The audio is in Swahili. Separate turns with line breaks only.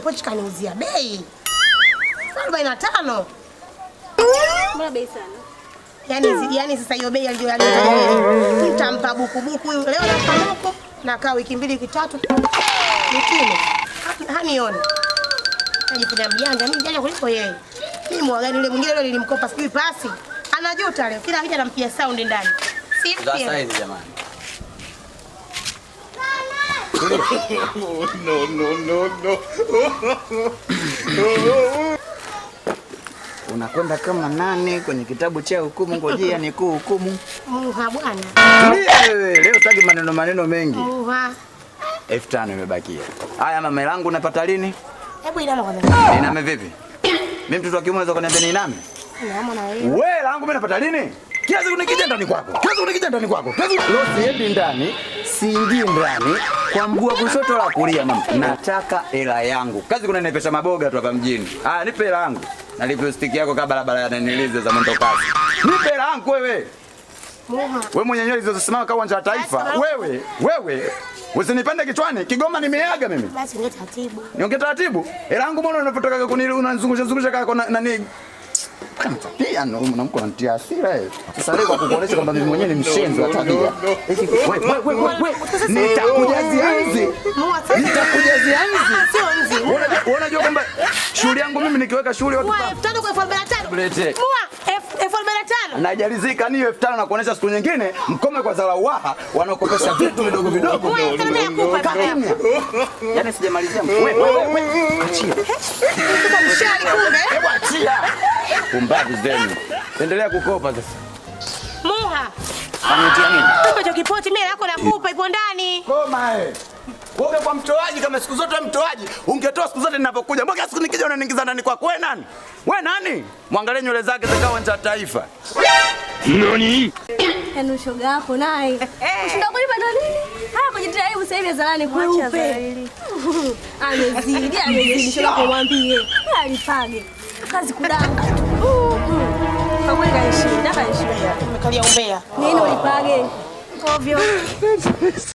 Pochi kaniuzia bei 45.
Mbona bei sana?
Yaani sasa hiyo bei ndio nitampa buku leo na buku na kaa wiki 2 wiki 3. Nikine. Hanioni. Najifanya mjanja, mimi mjanja kuliko yeye. Mimi mwagani yule mwingine leo nilimkopa sijui pasi. Anajuta leo. Kila akija anampigia sound ndani. Si
sasa hizi jamani. No. Unakwenda kama nani kwenye kitabu cha hukumu, ngojea ni kuhukumu.
Muha bwana.
Leo sitaki maneno mengi.
Muha.
5000 imebakia. Haya mama yangu unapata lini?
Hebu inama kwanza.
Iname vipi? Mimi mtoto wa kiume unaweza kuniambia ni iname?
Inama na wewe.
Wewe langu mimi napata lini? Kila siku nikija ndani kwako. Leo siendi ndani, siingii ndani kwa mguu wa kushoto la kulia mama. Nataka hela yangu. Kazi kuna ninepesha maboga tu hapa mjini. Nipe hela yangu. Na lipstick yako kama barabara ya Nilize za mwendo kasi. Nipe hela yangu wewe.
Muha.
Wewe mwenye nywele zilizosimama kama uwanja wa Taifa. Wewe. Usinipande kichwani. Kigoma nimeaga mimi.
Basi niongee taratibu.
Niongee taratibu? Hela yangu mbona unapotoka unanizungusha kaka nani? Kama tabia na mko antia hasira eh. Sasa leo kwa kukuonesha kwamba mimi mwenyewe ni mshenzi wa tabia. Wewe. Nitakujazia nzi.
Sio nzi.
Unajua kwamba shughuli yangu mimi nikiweka shughuli watu
5000 kwa 45.
Lete.
45.
Najalizika ni 5000 na kuonesha siku nyingine mkome kwa dharauaha wanakopesha vitu vidogo. Yaani sijamalizia. Wewe. Achia.
Sasa mshari kumbe.
Hebu achia. Pumbavu zenu. Endelea kukopa sasa.
Muha.
Anitia nini?
Hicho kipoti mimi yako nakupa ipo ndani.
Koma wewe kwa mtoaji kama siku zote mtoaji, ungetoa siku zote ninapokuja. Mbona siku nikija unaniingiza ndani kwako? Wewe nani? Mwangalie nywele zake za kawa cha Taifa. Nani?
Yaani shoga hapo naye. Ushinda kulipa ndo nini? Haya kujitia aibu sasa hivi zalani kuupe. Amezidi shoga kumwambie. Alipage. Kazi kudanga. Kwa kweli kaishinda.
Umekalia umbea.
Nini ulipage? Ovyo.